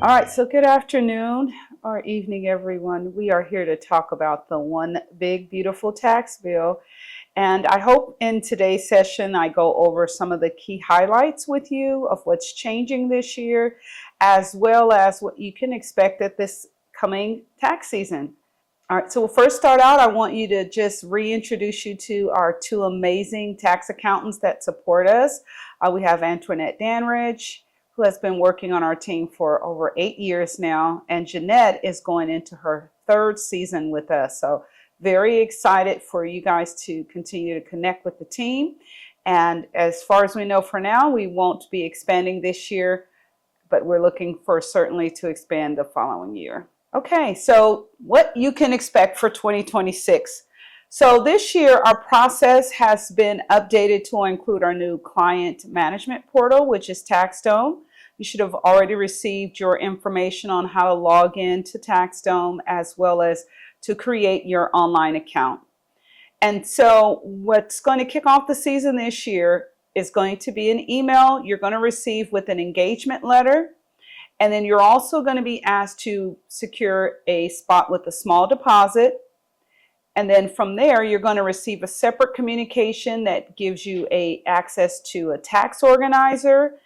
All right, so good afternoon or evening, everyone. We are here to talk about the one big, beautiful tax bill. And I hope in today's session I go over some of the key highlights with you of what's changing this year, as well as what you can expect at this coming tax season. All right, so we'll first start out. I want you to just reintroduce you to our two amazing tax accountants that support us. We have Antoinette Danridge, who has been working on our team for over 8 years now, and Jeanette is going into her third season with us. So very excited for you guys to continue to connect with the team. And as far as we know for now, we won't be expanding this year, but we're looking for certainly to expand the following year. Okay, so what you can expect for 2026. So this year, our process has been updated to include our new client management portal, which is TaxDome. You should have already received your information on how to log in to TaxDome, as well as to create your online account. And so what's going to kick off the season this year is going to be an email you're going to receive with an engagement letter. And then you're also going to be asked to secure a spot with a small deposit. And then from there, you're going to receive a separate communication that gives you access to a tax organizer.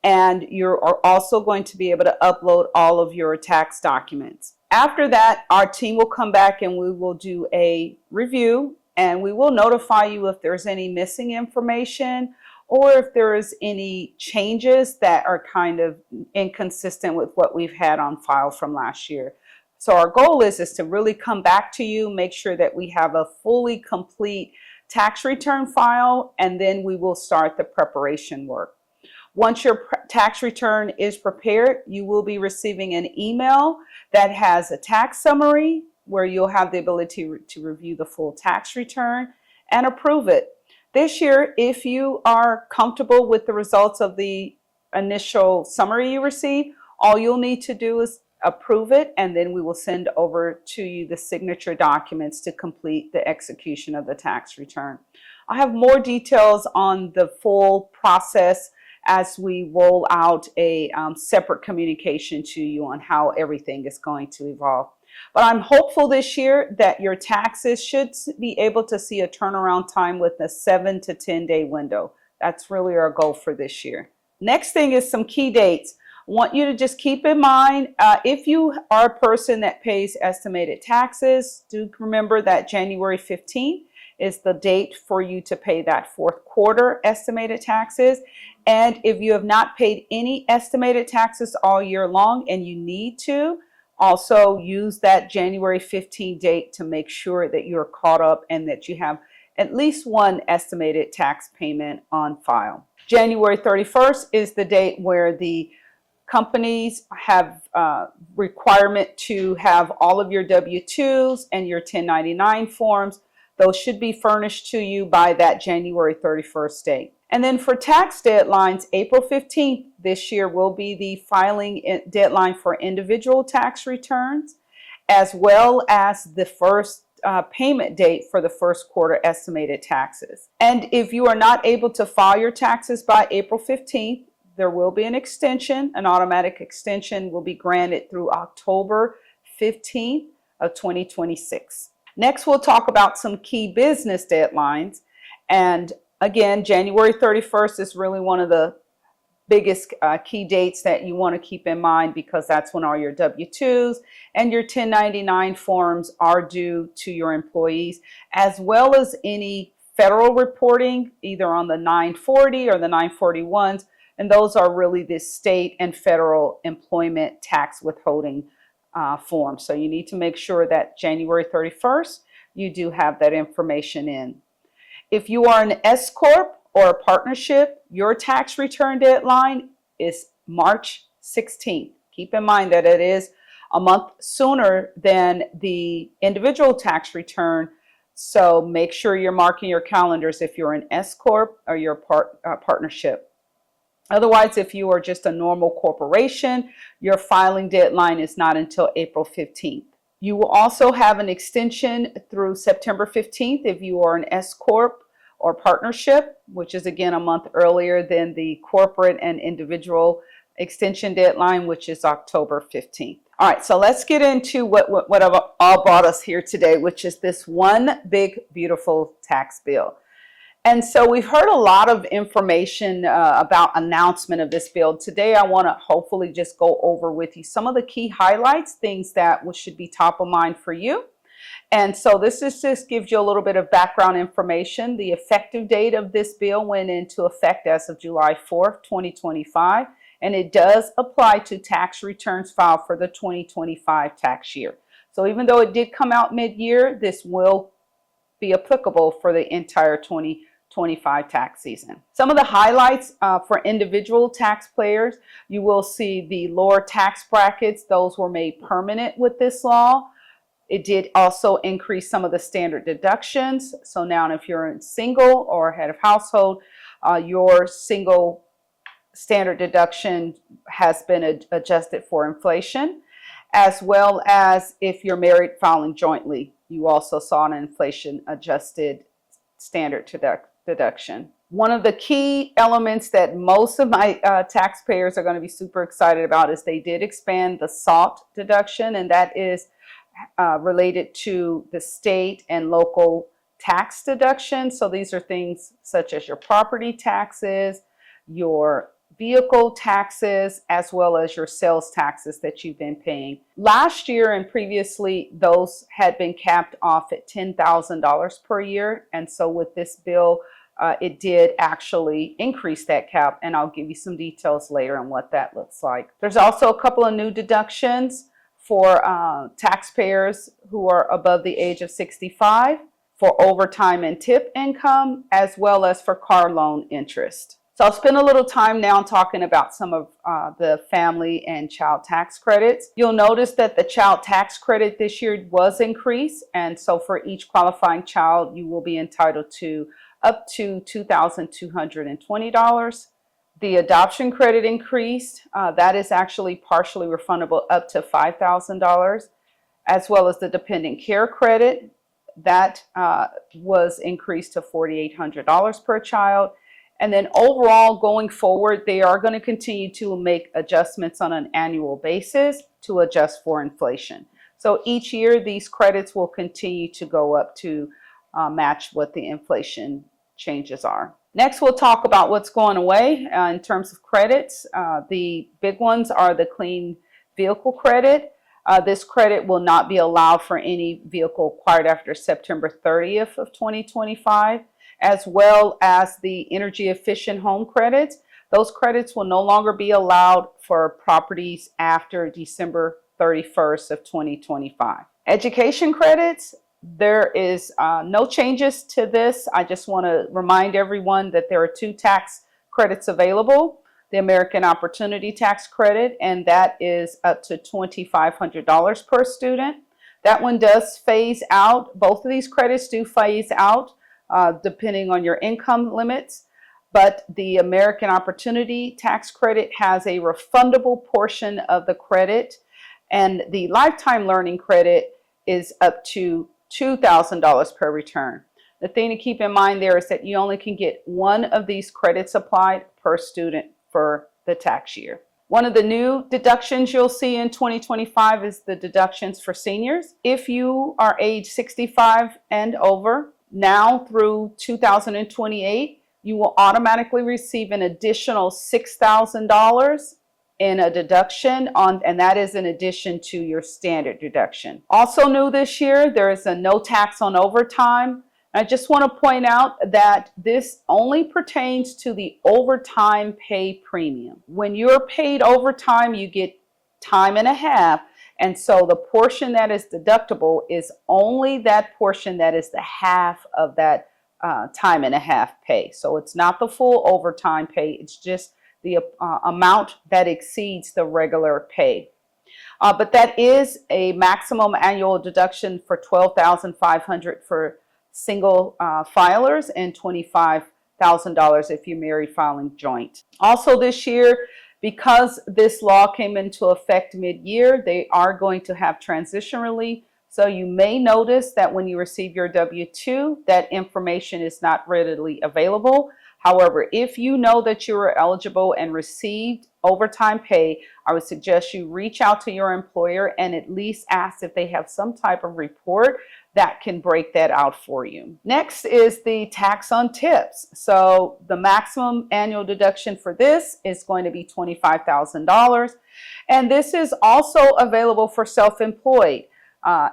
And you're also going to be able to upload all of your tax documents. After that, our team will come back and we will do a review, and we will notify you if there's any missing information or if there's any changes that are kind of inconsistent with what we've had on file from last year. So our goal is to really come back to you, make sure that we have a fully complete tax return file, and then we will start the preparation work. Once your tax return is prepared, you will be receiving an email that has a tax summary where you'll have the ability to review the full tax return and approve it. This year, if you are comfortable with the results of the initial summary you receive, all you'll need to do is approve it, and then we will send over to you the signature documents to complete the execution of the tax return. I have more details on the full process as we roll out a separate communication to you on how everything is going to evolve. But I'm hopeful this year that your taxes should be able to see a turnaround time with a 7 to 10 day window. That's really our goal for this year. Next thing is some key dates. I want you to just keep in mind, if you are a person that pays estimated taxes, do remember that January 15th is the date for you to pay that fourth quarter estimated taxes. And if you have not paid any estimated taxes all year long and you need to, also use that January 15th date to make sure that you're caught up and that you have at least one estimated tax payment on file. January 31st is the date where the companies have requirement to have all of your W-2s and your 1099 forms. Those should be furnished to you by that January 31st date. And then for tax deadlines, April 15th this year will be the filing deadline for individual tax returns, as well as the first payment date for the first quarter estimated taxes. And if you are not able to file your taxes by April 15th, there will be an extension. An automatic extension will be granted through October 15th of 2026. Next, we'll talk about some key business deadlines. And again, January 31st is really one of the biggest key dates that you want to keep in mind, because that's when all your W-2s and your 1099 forms are due to your employees, as well as any federal reporting, either on the 940 or the 941s. And those are really the state and federal employment tax withholding forms. So you need to make sure that January 31st, you do have that information in. If you are an S Corp or a partnership, your tax return deadline is March 16th. Keep in mind that it is a month sooner than the individual tax return. So make sure you're marking your calendars if you're an S Corp or your partnership. Otherwise, if you are just a normal corporation, your filing deadline is not until April 15th. You will also have an extension through September 15th if you are an S Corp or partnership, which is again a month earlier than the corporate and individual extension deadline, which is October 15th. All right, so let's get into what all brought us here today, which is this one big, beautiful tax bill. And so we've heard a lot of information about announcement of this bill. Today, I want to hopefully just go over with you some of the key highlights, things that should be top of mind for you. And so this just gives you a little bit of background information. The effective date of this bill went into effect as of July 4th, 2025, and it does apply to tax returns filed for the 2025 tax year. So even though it did come out mid-year, this will be applicable for the entire 2025 tax season. Some of the highlights for individual taxpayers, you will see the lower tax brackets. Those were made permanent with this law. It did also increase some of the standard deductions. So now if you're single or head of household, your single standard deduction has been adjusted for inflation, as well as if you're married filing jointly, you also saw an inflation adjusted standard deduction. One of the key elements that most of my taxpayers are going to be super excited about is they did expand the SALT deduction, and that is related to the state and local tax deduction. So these are things such as your property taxes, your vehicle taxes, as well as your sales taxes that you've been paying. Last year and previously, those had been capped off at $10,000 per year. And so with this bill, it did actually increase that cap, and I'll give you some details later on what that looks like. There's also a couple of new deductions for taxpayers who are above the age of 65, for overtime and tip income, as well as for car loan interest. So I'll spend a little time now talking about some of the family and child tax credits. You'll notice that the child tax credit this year was increased, and so for each qualifying child, you will be entitled to up to $2,220. The adoption credit increased. That is actually partially refundable up to $5,000, as well as the dependent care credit. That was increased to $4,800 per child. And then overall, going forward, they are going to continue to make adjustments on an annual basis to adjust for inflation. So each year, these credits will continue to go up to match what the inflation changes are. Next, we'll talk about what's going away in terms of credits. The big ones are the clean vehicle credit. This credit will not be allowed for any vehicle acquired after September 30th of 2025, as well as the energy efficient home credits. Those credits will no longer be allowed for properties after December 31st of 2025. Education credits, there is no changes to this. I just want to remind everyone that there are two tax credits available. The American Opportunity Tax Credit, and that is up to $2,500 per student. That one does phase out. Both of these credits do phase out depending on your income limits. But the American Opportunity Tax Credit has a refundable portion of the credit, and the Lifetime Learning Credit is up to $2,000 per return. The thing to keep in mind there is that you only can get one of these credits applied per student for the tax year. One of the new deductions you'll see in 2025 is the deductions for seniors. If you are age 65 and over, now through 2028, you will automatically receive an additional $6,000 in a deduction and that is in addition to your standard deduction. Also new this year, there is a no tax on overtime. I just want to point out that this only pertains to the overtime pay premium. When you're paid overtime, you get time and a half, and so the portion that is deductible is only that portion that is the half of that time and a half pay. So it's not the full overtime pay, it's just the amount that exceeds the regular pay. But that is a maximum annual deduction for $12,500 for single filers and $25,000 if you're married filing joint. Also this year, because this law came into effect mid-year, they are going to have transition relief. So you may notice that when you receive your W-2, that information is not readily available. However, if you know that you are eligible and received overtime pay, I would suggest you reach out to your employer and at least ask if they have some type of report that can break that out for you. Next is the tax on tips. So the maximum annual deduction for this is going to be $25,000. And this is also available for self-employed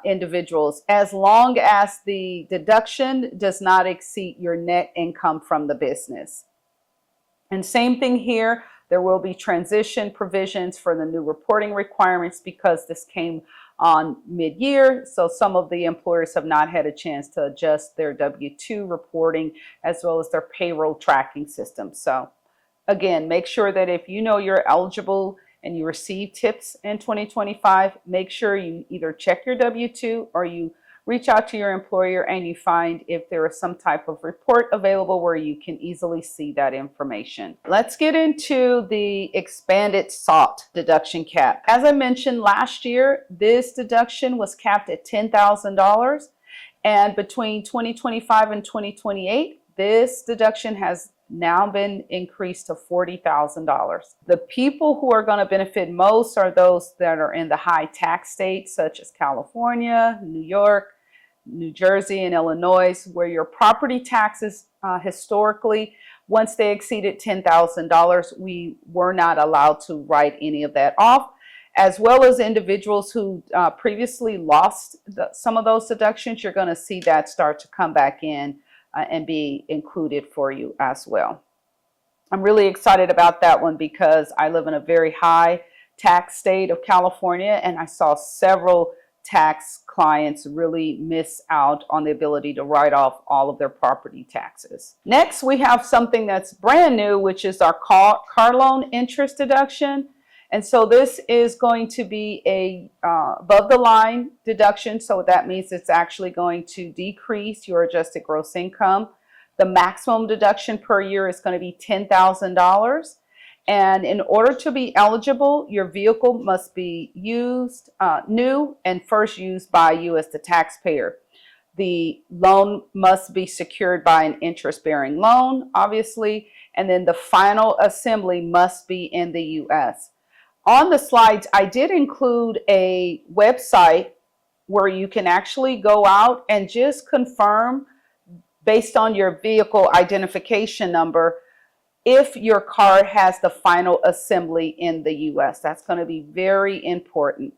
individuals, as long as the deduction does not exceed your net income from the business. And same thing here, there will be transition provisions for the new reporting requirements because this came on mid-year. So some of the employers have not had a chance to adjust their W-2 reporting as well as their payroll tracking system. So again, make sure that if you know you're eligible and you receive tips in 2025, make sure you either check your W-2 or you reach out to your employer and you find if there is some type of report available where you can easily see that information. Let's get into the expanded SALT deduction cap. As I mentioned last year, this deduction was capped at $10,000, and between 2025 and 2028, this deduction has now been increased to $40,000. The people who are going to benefit most are those that are in the high tax states such as California, New York, New Jersey, and Illinois, where your property taxes historically, once they exceeded $10,000, we were not allowed to write any of that off, as well as individuals who previously lost some of those deductions. You're going to see that start to come back in and be included for you as well. I'm really excited about that one because I live in a very high tax state of California, and I saw several tax clients really miss out on the ability to write off all of their property taxes. Next, we have something that's brand new, which is our car loan interest deduction. And so this is going to be a above the line deduction. So that means it's actually going to decrease your adjusted gross income. The maximum deduction per year is going to be $10,000. And in order to be eligible, your vehicle must be used, new, and first used by you as the taxpayer. The loan must be secured by an interest-bearing loan, obviously, and then the final assembly must be in the U.S. On the slides, I did include a website where you can actually go out and just confirm, based on your vehicle identification number, if your car has the final assembly in the U.S. That's going to be very important.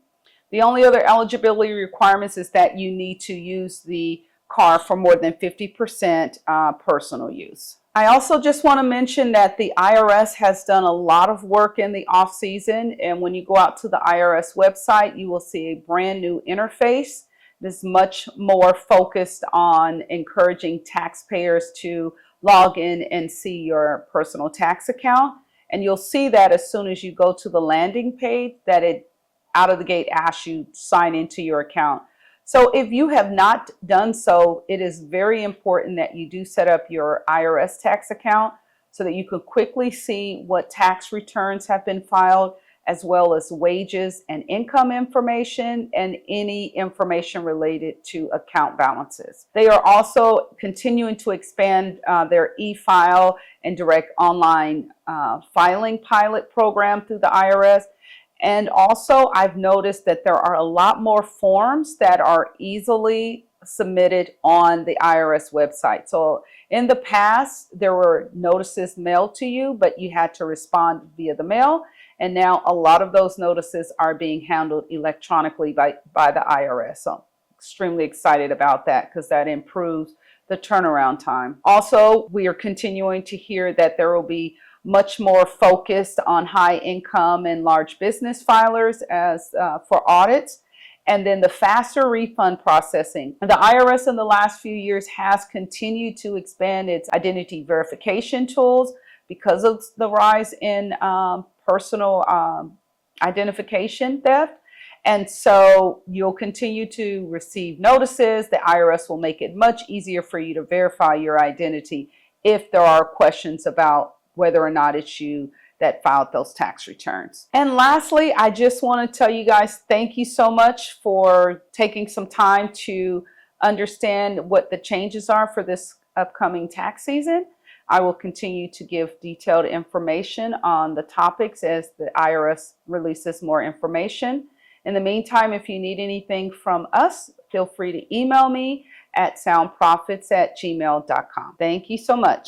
The only other eligibility requirements is that you need to use the car for more than 50% personal use. I also just want to mention that the IRS has done a lot of work in the off season, and when you go out to the IRS website, you will see a brand new interface. It is much more focused on encouraging taxpayers to log in and see your personal tax account. And you'll see that as soon as you go to the landing page that it out of the gate asks you to sign into your account. So if you have not done so, it is very important that you do set up your IRS tax account so that you can quickly see what tax returns have been filed, as well as wages and income information and any information related to account balances. They are also continuing to expand their e-file and direct online filing pilot program through the IRS. And also, I've noticed that there are a lot more forms that are easily submitted on the IRS website. So in the past, there were notices mailed to you, but you had to respond via the mail. And now a lot of those notices are being handled electronically by the IRS. So extremely excited about that because that improves the turnaround time. Also, we are continuing to hear that there will be much more focused on high income and large business filers as for audits, and then the faster refund processing. The IRS in the last few years has continued to expand its identity verification tools because of the rise in personal identification theft. And so you'll continue to receive notices. The IRS will make it much easier for you to verify your identity if there are questions about whether or not it's you that filed those tax returns. And lastly, I just want to tell you guys, thank you so much for taking some time to understand what the changes are for this upcoming tax season. I will continue to give detailed information on the topics as the IRS releases more information. In the meantime, if you need anything from us, feel free to email me at soundprofits@gmail.com. Thank you so much.